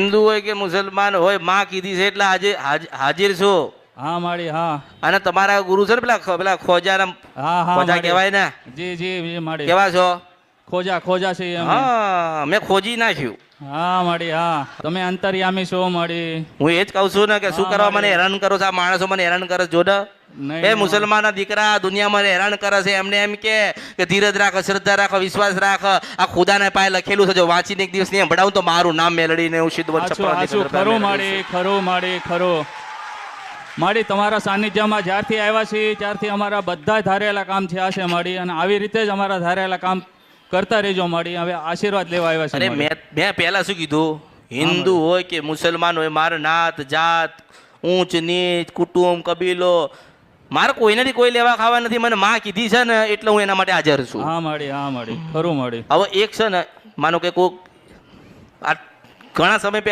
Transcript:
હિન્દુ હોય કે મુસલમાન હોય, માં કીધી છે એટલે આજે હાજર છો. હા માળી હા. અને તમારા ગુરુ છે ને પેલા ખોજા હા હા ખોજા કહેવાય ને? જી જી માળી. કેવા છો? ખોજા છે અમે. હા, મેં ખોજી નાખ્યું. હા માળી હા. તમે અંતર્યામી છો માળી. હું એ જ કહું છું ને કે શું કરવા મને હેરાન કરો છો? આ માણસો મને હેરાન કરે જો ને. એ મુસલમાનના દીકરા દુનિયામાં હેરાન કરે છે. એમને એમ કે ધીરજ રાખ, શ્રદ્ધા રાખ, વિશ્વાસ રાખ. આ ખુદાના પાયે લખેલું છે, જો વાંચીને એક દિવસ નહીં ભણાવું તો મારું નામ મેલડીને હું સિદ્ધ ખરું માળી, ખરું માળી, ખરું માળી. તમારા સાનિધ્યમાં જ્યારથી આવ્યા છીએ ત્યારથી અમારા બધા ધારેલા કામ થયા છે માળી, અને આવી રીતે જ અમારા ધારેલા કામ કરતા રહેજો માળી. હવે આશીર્વાદ લેવા આવ્યા છે. અરે મેં પહેલા શું કીધું? હિન્દુ હોય કે મુસલમાન હોય, મારે નાત જાત ઊંચ નીચ કુટુંબ કબીલો મારે કોઈનાથી કોઈ લેવા ખાવા નથી. મને માં કીધી છે ને એટલે હું એના માટે હાજર છું. હા માળી, હા માળી, ખરું માળી. હવે એક છે ને, માનો કે કોઈક ઘણા સમય